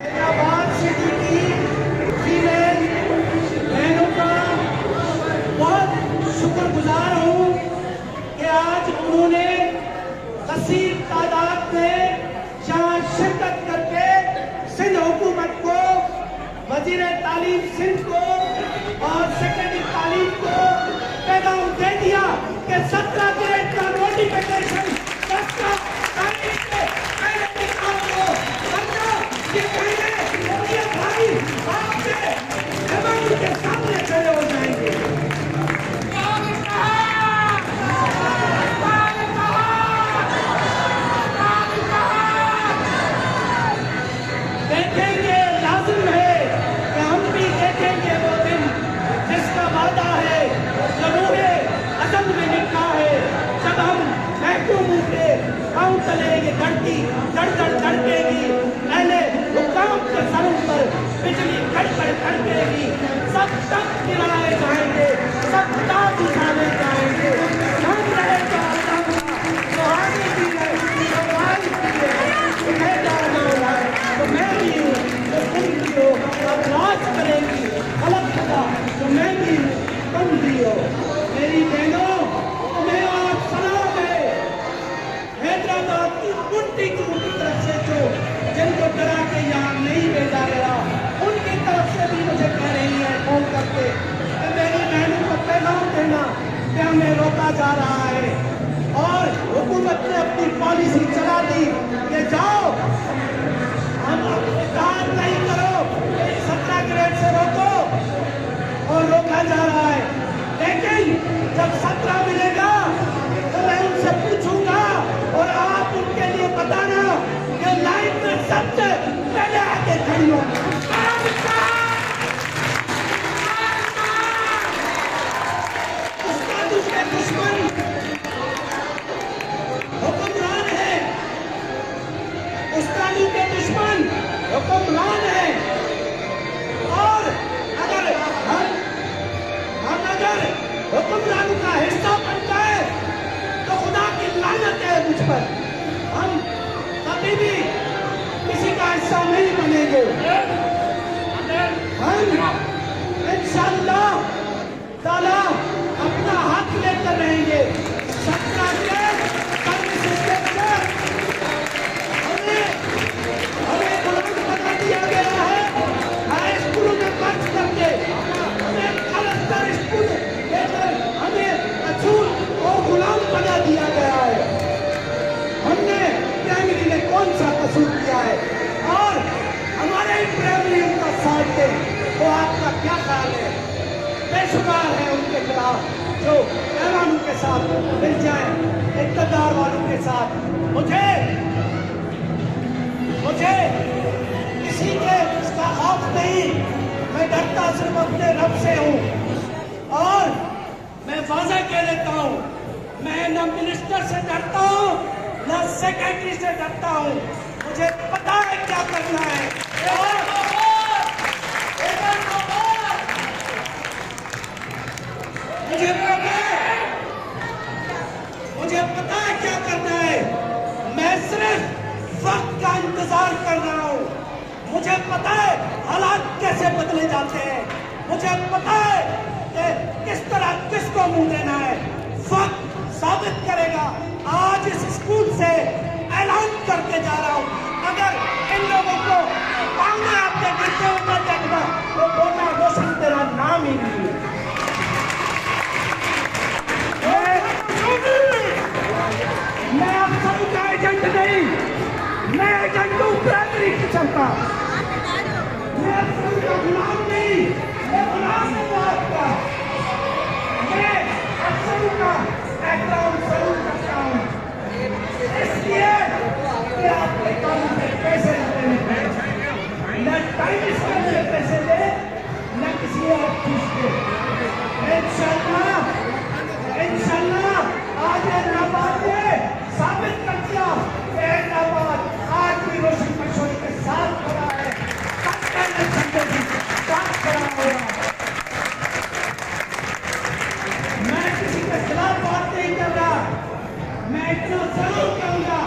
Hyderabad city की female बहनों का बहुत शुक्रगुजार हूँ कि आज उन्होंने कसीर तादाद में यहाँ शिरकत करके सिंध हुकूमत को, वजीर तालीम सिंध को और सेक्रेटरी तालीम को पैगाम दे दिया कि 17 ग्रेड का नोटिफिकेशन 10 का तारीख से पहले निकाल दो, वरना ये पहले ये भाई आपसे एमएनयू के सामने खड़े हो जाएंगे। देखेंगे, लाजिम है कि हम भी देखेंगे वो दिन जिसका वादा है, लम्हे अज़म में लिखा है, जब हम महकूमों के पाँव तले ये धरती दर दर धड़केगी, पहले हुक्काम के सरों पर बिजली कड़कड़ कड़केगी, सब तक गिराए जाएंगे, सब ताज उठाए जाएंगे। हम रहेगा अल्लाह का, सुहानी भी है, सुहानी भी है, तुम्हें जाना होगा तो मैं भी हूँ, तो तुम भी हो, अब राज करेंगी अलग का, तो मैं भी हूँ, तुम भी हो। मेरी बहनों, तुम्हें आज सलाम है हैदराबाद की कुंटी की तरफ से, जो जिनको डरा के यहाँ नहीं भेजा गया, उनकी तरफ से भी मुझे कह रही है फोन करके कि मेरी बहनों को पैगाम देना कि हमें रोका जा रहा है और हुकूमत ने अपनी पॉलिसी चला दी कि जाओ हम काम नहीं करो, 17 ग्रेड से रोको, और रोका जा रहा है। लेकिन जब 17 मिलेगा तो मैं उनसे पूछूंगा और आप उनके लिए बताना कि लाइन में सबसे पहले आके खड़ी हो। उसका दूसरे दुश्मन हुक्मरान है, उस्तादी के दुश्मन हुक्मरान है, और अगर हम अगर हुक्मरान का हिस्सा बन जाए तो खुदा की लानत है मुझ पर। हम कभी भी किसी का हिस्सा नहीं बनेंगे। हम इंशाअल्लाह ताला अपना हक लेकर रहेंगे। 17 के सर्विस सिस्टम से हमें गुलाम बना दिया गया है। हाई स्कूलों में खर्च करके हमें अलग स्कूल लेकर हमें अछूत और गुलाम बना दिया गया है। हमने प्राइमरी में कौन सा कसूर किया है, और हमारे प्राइमरी उनका साथ दे तो आपका क्या ख्याल है? बेशुमार है उनके खिलाफ जो ऐवानों के साथ मिल जाए, इक़्तिदार वालों के साथ। मुझे किसी के इसका खौफ नहीं, मैं डरता सिर्फ अपने रब से हूँ, और मैं वाज़ेह कह लेता हूँ, मैं न मिनिस्टर से डरता हूँ न सेक्रेटरी से डरता हूँ। मुझे पता है क्या करना है, और मुझे पता है क्या करना है। मैं सिर्फ वक्त का इंतजार कर रहा हूँ। मुझे पता है हालात कैसे बदले जाते हैं, मुझे पता है कि किस तरह किसको मुंह देना है। वक्त साबित करेगा। आज इस स्कूल से ऐलान करके जा रहा हूँ, अगर इन लोगों को पाँव में आपके गिरते हुए देखना तो बोलना रोशन तेरा नाम ही नहीं है। मैं अफसरों का एजेंट नहीं, मैं एजेंट हूँ प्राइमरी किस्म का। मैं अफसरों का गुलाम नहीं, मैं गुलाम हूँ आपका। मैं अफसरों का एहतराम जरूर करता हूँ, इसलिए कि आपके काम में पैसे लेते हैं, न टाइम स्पेंड में पैसे ले, न किसी और चीज के। इंशाअल्लाह आज हैदराबाद ने साबित कर दिया कि हैदराबाद आज भी रोशन मशहूर के साथ खड़ा है, साथ खड़ा होगा। मैं किसी के खिलाफ बात नहीं कर रहा, मैं इतना जरूर कहूंगा,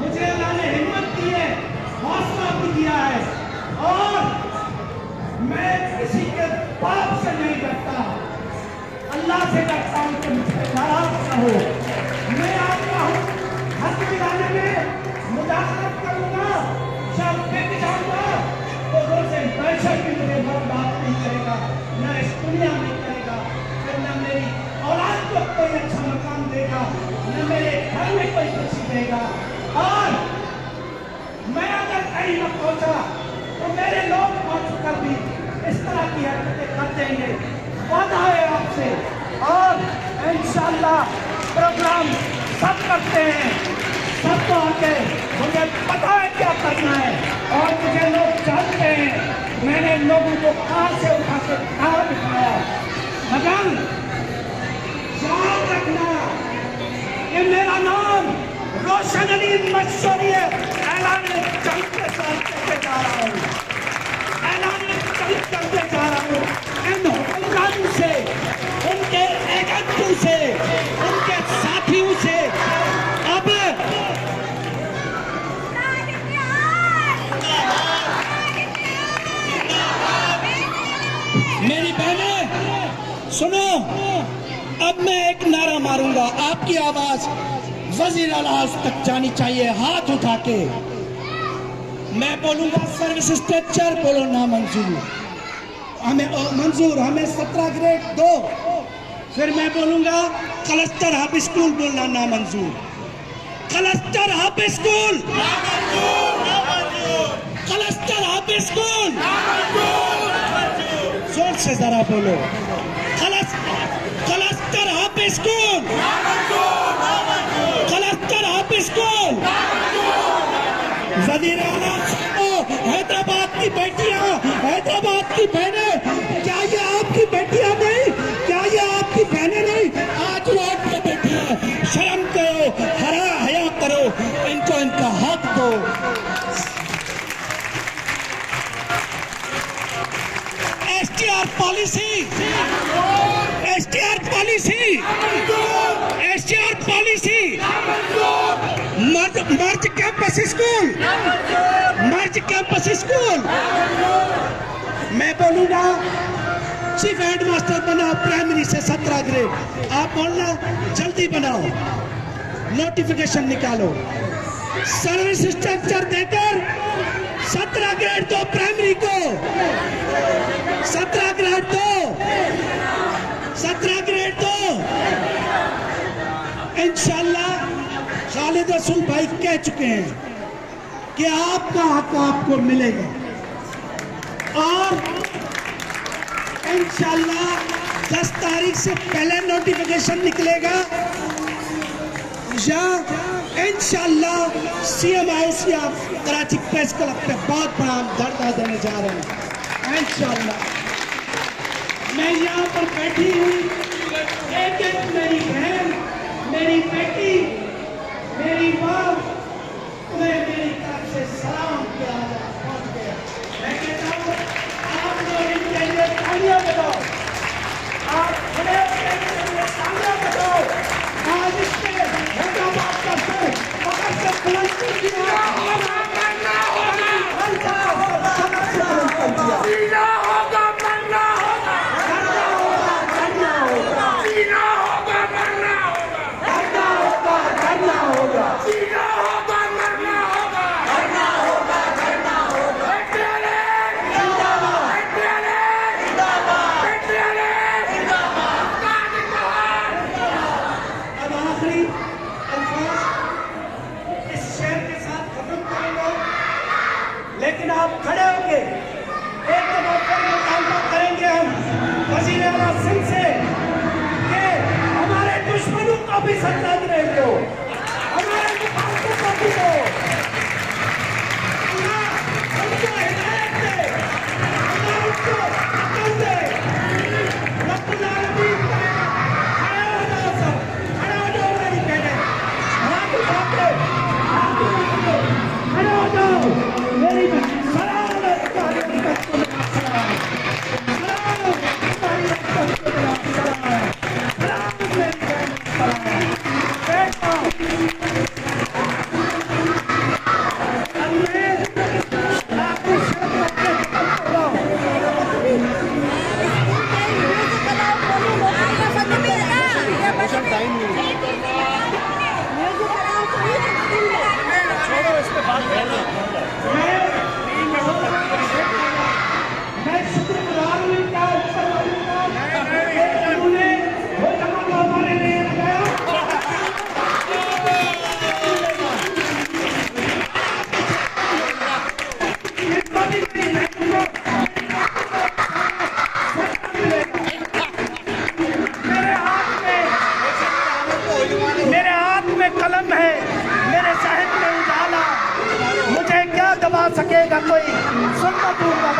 मुझे अल्लाह ने हिम्मत से करता हूँ कि मुझसे नाराज न हो। मैं आपका हक दिलाने में मुदाखलत करूंगा, जब बिक जाऊंगा तो मुझसे पैसा भी मुझे बर्बाद नहीं करेगा, न इस दुनिया में करेगा, फिर न मेरी औलाद को कोई अच्छा मकान देगा, न मेरे घर में कोई खुशी देगा। और मैं अगर कहीं न पहुंचा तो मेरे लोग पहुंच कर भी इस तरह की हरकतें कर देंगे। वादा है आपसे। और इंशाअल्लाह प्रोग्राम सब करते हैं, सबको आके मुझे पता है क्या करना है और मुझे लोग जानते हैं। मैंने लोगों को कार से उठा के कहाँ दिखाया। मगर याद रखना कि मेरा नाम रोशन अली मशहूरी है। ऐलान जंग के साथ करके जा रहा हूँ, ऐलान जंग करके जा रहा हूँ इन हुक्मरानों से, उनके एजेंटों से, उनके साथियों से। अब मेरी बहनें सुनो, अब मैं एक नारा मारूंगा, आपकी आवाज वजीर आला हाउस तक जानी चाहिए, हाथ उठा के। मैं बोलूंगा सर्विस स्ट्रक्चर, बोलो ना मंजूर, हमें मंजूर, हमें 17 ग्रेड दो। फिर मैं बोलूंगा क्लस्टर हब स्कूल, बोलना ना मंजूर, cluster hub school, cluster hub school, जोर से जरा बोलो, cluster hub school, cluster hub school. वजीर आला, हैदराबाद की बेटियां, हैदराबाद की बहनें, क्या ये आपकी बेटियां नहीं, क्या ये आपकी बहनें नहीं? आज रोड पे बैठी है, शर्म करो, हया करो, इनको इनका हक दो। STR policy, STR policy, STR policy, merge campus school, merge campus school. मैं बोलूंगा चीफ हेडमास्टर बनाओ प्राइमरी से 17 ग्रेड, आप बोलना जल्दी बनाओ, नोटिफिकेशन निकालो, सर्विस स्ट्रक्चर देकर 17 ग्रेड दो प्राइमरी को, 17 ग्रेड दो, 17 ग्रेड दो। इंशाल्लाह खालिद रसूल भाई कह चुके हैं कि आपका हक आपको मिलेगा और इंशाल्लाह 10 तारीख से पहले नोटिफिकेशन निकलेगा या इंशाल्लाह सीएम हाउस या कराची प्रेस क्लब पे बहुत बड़ा हम धरना देने जा रहे हैं इंशाल्लाह। मैं यहाँ पर बैठी हुई एक एक मेरी बहन, मेरी बेटी, मेरी माँ, तुम्हें मेरी तरफ से सलाम किया पहुंच गया। मैं कहता हूँ आप लोग इनके लिए तालियां बजाओ, आप खड़े होकर इनके लिए तालियां बजाओ। आज इसके हैदराबाद का सर पकड़ के बुलंद कर दिया, जीना होगा मरना होगा, करना होगा, करना होगा, जीना होगा मरना होगा, करना होगा, करना होगा, जीना होगा मरना होगा, करना होगा, करना होगा। पेट्रोले जिंदाबाद, पेट्रोले जिंदाबाद, पेट्रोले जिंदाबाद। कादिर बहार। अब आखिरी अल्फाज इस शेर के साथ खत्म करूंगा, लेकिन आप खड़े होके एक दफा फिर मुतालबा करेंगे हम वजीर आला सिंह से कि हमारे दुश्मनों को भी सत्ता दो, हमारे मुखालिफों को भी दो, अल्लाह उनको हिदायत दे, अल्लाह उनको अक्ल दे। रब्बुल आलमीन करेगा। खड़े हो जाओ सब, खड़े हो जाओ मेरी बहनें, हाथ उठा के, हाथ उठा के खड़े हो जाओ मेरी बहन। सलाम तुम्हारी इज्जत को मेरा सलाम, सलाम तुम्हारी इज्जत को मेरा सलाम, सलाम मेरी बहन सलाम। बैठ जाओ। आतंक का दूंगा